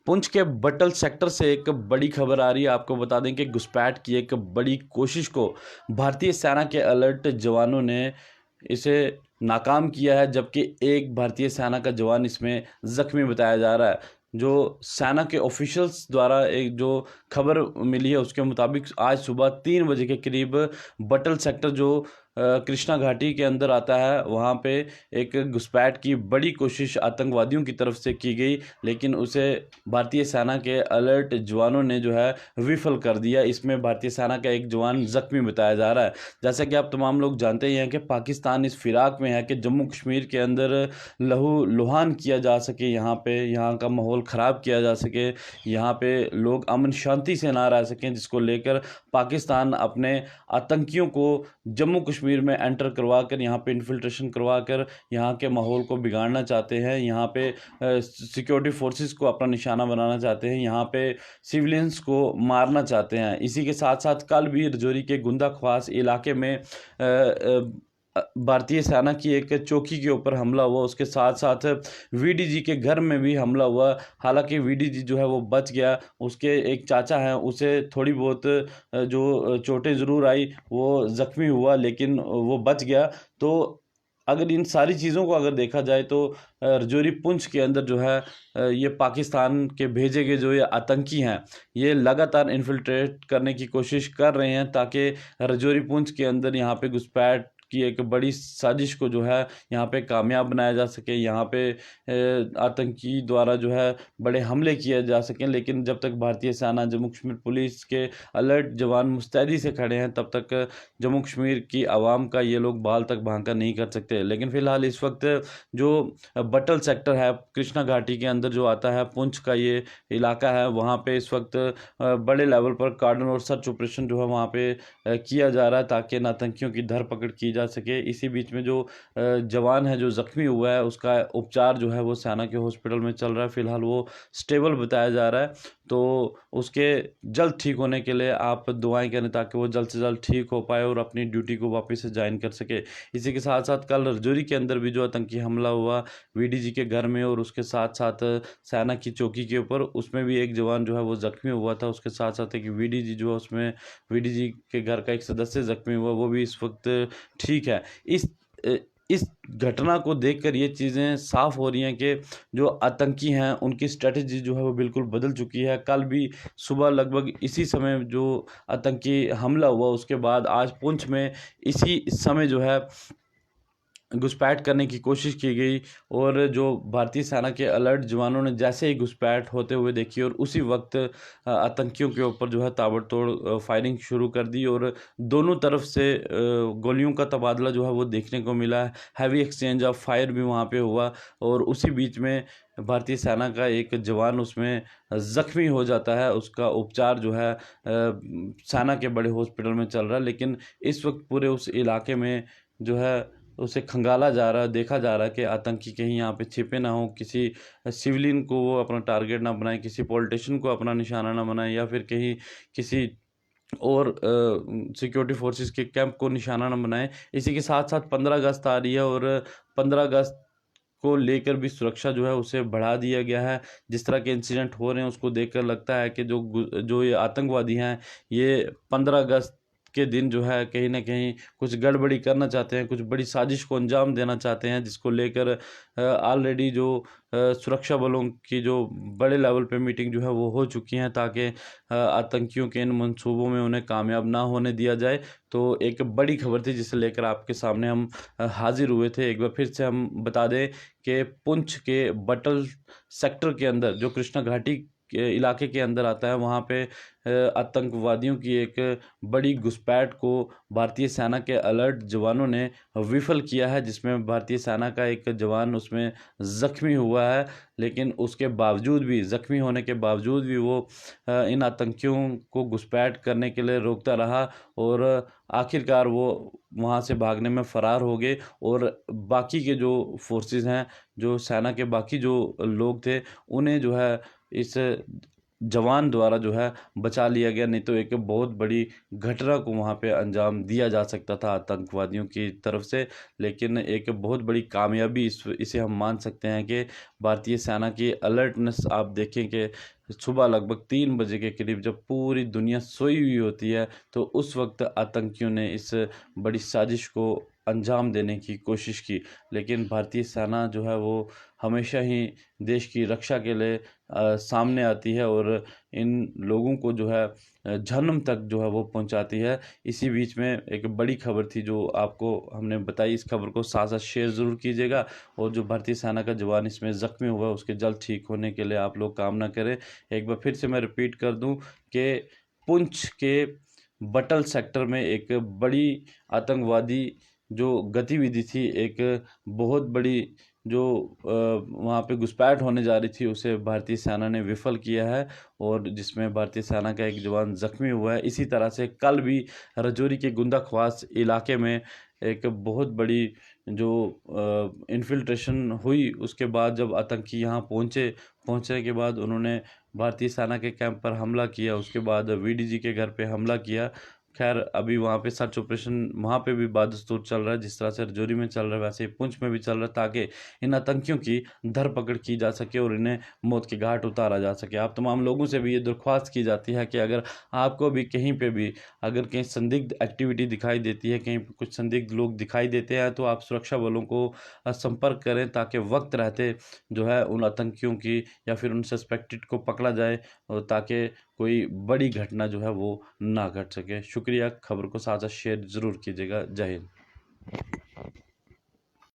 पुंछ के बटल सेक्टर से एक बड़ी खबर आ रही है। आपको बता दें कि घुसपैठ की एक बड़ी कोशिश को भारतीय सेना के अलर्ट जवानों ने इसे नाकाम किया है, जबकि एक भारतीय सेना का जवान इसमें ज़ख्मी बताया जा रहा है। जो सेना के ऑफिशियल्स द्वारा एक जो खबर मिली है उसके मुताबिक आज सुबह 3 बजे के करीब बटल सेक्टर जो कृष्णा घाटी के अंदर आता है, वहाँ पे एक घुसपैठ की बड़ी कोशिश आतंकवादियों की तरफ से की गई, लेकिन उसे भारतीय सेना के अलर्ट जवानों ने जो है विफल कर दिया। इसमें भारतीय सेना का एक जवान ज़ख्मी बताया जा रहा है। जैसा कि आप तमाम लोग जानते ही हैं कि पाकिस्तान इस फिराक में है कि जम्मू कश्मीर के अंदर लहू लुहान किया जा सके, यहाँ का माहौल ख़राब किया जा सके, यहाँ पे लोग अमन शांति से ना रह सकें, जिसको लेकर पाकिस्तान अपने आतंकियों को जम्मू कश्मीर में एंटर करवा कर, यहाँ पे इन्फिल्ट्रेशन करवा कर यहाँ के माहौल को बिगाड़ना चाहते हैं। यहाँ पे सिक्योरिटी फोर्सेस को अपना निशाना बनाना चाहते हैं, यहाँ पे सिविलियंस को मारना चाहते हैं। इसी के साथ साथ कल भी रजौरी के गुंदा ख्वास इलाके में भारतीय सेना की एक चौकी के ऊपर हमला हुआ। उसके साथ साथ वीडीजी के घर में भी हमला हुआ। हालांकि वीडीजी जो है वो बच गया, उसके एक चाचा हैं, उसे थोड़ी बहुत जो चोटें ज़रूर आई, वो ज़ख्मी हुआ लेकिन वो बच गया। तो अगर इन सारी चीज़ों को अगर देखा जाए तो रजौरी पुंछ के अंदर जो है ये पाकिस्तान के भेजे गए जो ये आतंकी हैं, ये लगातार इन्फिल्ट्रेट करने की कोशिश कर रहे हैं ताकि रजौरी पुंछ के अंदर यहाँ पे घुसपैठ की एक बड़ी साजिश को जो है यहाँ पे कामयाब बनाया जा सके, यहाँ पे आतंकी द्वारा जो है बड़े हमले किए जा सकें। लेकिन जब तक भारतीय सेना, जम्मू कश्मीर पुलिस के अलर्ट जवान मुस्तैदी से खड़े हैं, तब तक जम्मू कश्मीर की आवाम का ये लोग बाल तक भांका नहीं कर सकते। लेकिन फ़िलहाल इस वक्त जो बटल सेक्टर है कृष्णा घाटी के अंदर जो आता है, पुंछ का ये इलाका है, वहाँ पे इस वक्त बड़े लेवल पर कार्डन और सर्च ऑपरेशन जो है वहाँ पे किया जा रहा है ताकि इन आतंकियों की धरपकड़ की जा सके। इसी बीच में जो जवान है जो ज़ख्मी हुआ है, उसका उपचार जो है वो सेना के हॉस्पिटल में चल रहा है। फ़िलहाल वो स्टेबल बताया जा रहा है, तो उसके जल्द ठीक होने के लिए आप दुआएं करें ताकि वो जल्द से जल्द ठीक हो पाए और अपनी ड्यूटी को वापस से ज्वाइन कर सके। इसी के साथ साथ कल रजौरी के अंदर भी जो आतंकी हमला हुआ वीडीजी के घर में और उसके साथ साथ सेना की चौकी के ऊपर, उसमें भी एक जवान जो है वो ज़ख्मी हुआ था। उसके साथ साथ एक वीडीजी जो है, उसमें वीडीजी के घर का एक सदस्य ज़ख्मी हुआ, वो भी इस वक्त ठीक है। इस घटना को देखकर ये चीज़ें साफ हो रही हैं कि जो आतंकी हैं उनकी स्ट्रेटजी जो है वो बिल्कुल बदल चुकी है। कल भी सुबह लगभग इसी समय जो आतंकी हमला हुआ, उसके बाद आज पुंछ में इसी समय जो है घुसपैठ करने की कोशिश की गई और जो भारतीय सेना के अलर्ट जवानों ने जैसे ही घुसपैठ होते हुए देखी और उसी वक्त आतंकियों के ऊपर जो है ताबड़तोड़ फायरिंग शुरू कर दी और दोनों तरफ से गोलियों का तबादला जो है वो देखने को मिला है। हैवी एक्सचेंज ऑफ फायर भी वहाँ पे हुआ और उसी बीच में भारतीय सेना का एक जवान उसमें ज़ख्मी हो जाता है। उसका उपचार जो है सेना के बड़े हॉस्पिटल में चल रहा है, लेकिन इस वक्त पूरे उस इलाके में जो है उसे खंगाला जा रहा है, देखा जा रहा है कि आतंकी कहीं यहाँ पे छिपे ना हो, किसी सिविलियन को वो अपना टारगेट ना बनाए, किसी पॉलिटिशियन को अपना निशाना ना बनाए, या फिर कहीं किसी और सिक्योरिटी फोर्सेस के कैंप को निशाना ना बनाए। इसी के साथ साथ 15 अगस्त आ रही है और 15 अगस्त को लेकर भी सुरक्षा जो है उसे बढ़ा दिया गया है। जिस तरह के इंसिडेंट हो रहे हैं उसको देखकर लगता है कि जो ये आतंकवादी हैं, ये 15 अगस्त के दिन जो है कहीं ना कहीं कुछ गड़बड़ी करना चाहते हैं, कुछ बड़ी साजिश को अंजाम देना चाहते हैं, जिसको लेकर ऑलरेडी जो सुरक्षा बलों की जो बड़े लेवल पे मीटिंग जो है वो हो चुकी हैं ताकि आतंकियों के इन मंसूबों में उन्हें कामयाब ना होने दिया जाए। तो एक बड़ी खबर थी जिसे लेकर आपके सामने हम हाजिर हुए थे। एक बार फिर से हम बता दें कि पुंछ के बटल सेक्टर के अंदर जो कृष्णा घाटी के इलाके के अंदर आता है, वहाँ पे आतंकवादियों की एक बड़ी घुसपैठ को भारतीय सेना के अलर्ट जवानों ने विफल किया है, जिसमें भारतीय सेना का एक जवान उसमें ज़ख्मी हुआ है। लेकिन उसके बावजूद भी, ज़ख्मी होने के बावजूद भी वो इन आतंकियों को घुसपैठ करने के लिए रोकता रहा और आखिरकार वो वहाँ से भागने में फ़रार हो गए। और बाकी के जो फोर्सेस हैं, जो सेना के बाकी जो लोग थे, उन्हें जो है इस जवान द्वारा जो है बचा लिया गया, नहीं तो एक बहुत बड़ी घटना को वहाँ पे अंजाम दिया जा सकता था आतंकवादियों की तरफ से। लेकिन एक बहुत बड़ी कामयाबी इसे हम मान सकते हैं कि भारतीय सेना की अलर्टनेस आप देखें कि सुबह लगभग 3 बजे के करीब जब पूरी दुनिया सोई हुई होती है, तो उस वक्त आतंकियों ने इस बड़ी साजिश को अंजाम देने की कोशिश की। लेकिन भारतीय सेना जो है वो हमेशा ही देश की रक्षा के लिए सामने आती है और इन लोगों को जो है जहन्नुम तक जो है वो पहुंचाती है। इसी बीच में एक बड़ी खबर थी जो आपको हमने बताई, इस खबर को साथ साथ शेयर ज़रूर कीजिएगा। और जो भारतीय सेना का जवान इसमें ज़ख्मी हुआ है उसके जल्द ठीक होने के लिए आप लोग कामना करें। एक बार फिर से मैं रिपीट कर दूं कि पुंछ के बटल सेक्टर में एक बड़ी आतंकवादी जो गतिविधि थी, एक बहुत बड़ी जो वहाँ पे घुसपैठ होने जा रही थी, उसे भारतीय सेना ने विफल किया है और जिसमें भारतीय सेना का एक जवान ज़ख्मी हुआ है। इसी तरह से कल भी राजौरी के गुंदाख्वास इलाके में एक बहुत बड़ी जो इन्फिल्ट्रेशन हुई, उसके बाद जब आतंकी यहाँ पहुँचने के बाद उन्होंने भारतीय सेना के कैंप पर हमला किया, उसके बाद वीडीजी के घर पे हमला किया। खैर अभी वहाँ पे सर्च ऑपरेशन वहाँ पे भी बदस्तूर चल रहा है, जिस तरह से राजौरी में चल रहा है वैसे ही पुंछ में भी चल रहा है, ताकि इन आतंकियों की धरपकड़ की जा सके और इन्हें मौत के घाट उतारा जा सके। आप तमाम लोगों से भी ये दरख्वास्त की जाती है कि अगर आपको भी कहीं पे भी अगर कहीं संदिग्ध एक्टिविटी दिखाई देती है, कहीं पे कुछ संदिग्ध लोग दिखाई देते हैं, तो आप सुरक्षा बलों को संपर्क करें ताकि वक्त रहते जो है उन आतंकियों की या फिर उन सस्पेक्टेड को पकड़ा जाए, और ताकि कोई बड़ी घटना जो है वो ना घट सके। शुक्रिया, खबर को साझा शेयर ज़रूर कीजिएगा। जय हिंद।